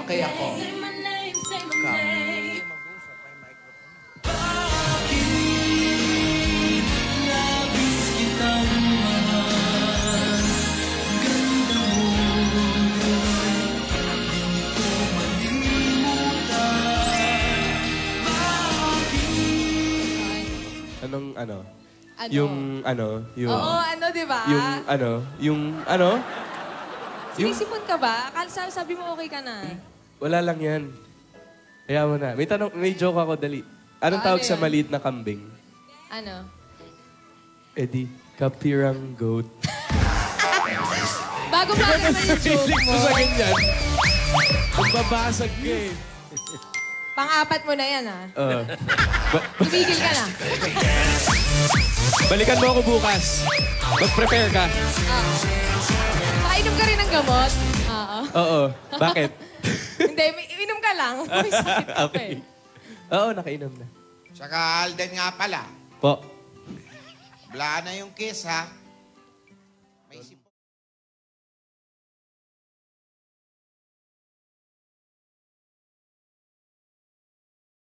Okay ako. Ikaw. Anong ano? Ano? Yung ano? Yung... Oo, ano, di ba? Yung ano? Yung ano? Sinisipon ka ba? Akala sabi mo okay ka na. Wala lang yan. Kaya mo na. May joke ako, dali. Anong Ano tawag sa yun? maliit na kambing? Ano? Eddie, kapirang goat. Bago pa naman yung joke mo. Sa ganyan. Magbabasag ka eh. Pang-apat mo na yan, ha? Tumigil ka na. Balikan mo ako bukas. Mag-prepare ka. Pakainom ka rin ng gamot. Oo. Oo. Bakit? Hindi, inom ka lang. May sakit ka pa eh. Oo, nakainom na. Saka Alden nga pala. Po. Wala na yung kiss, ha?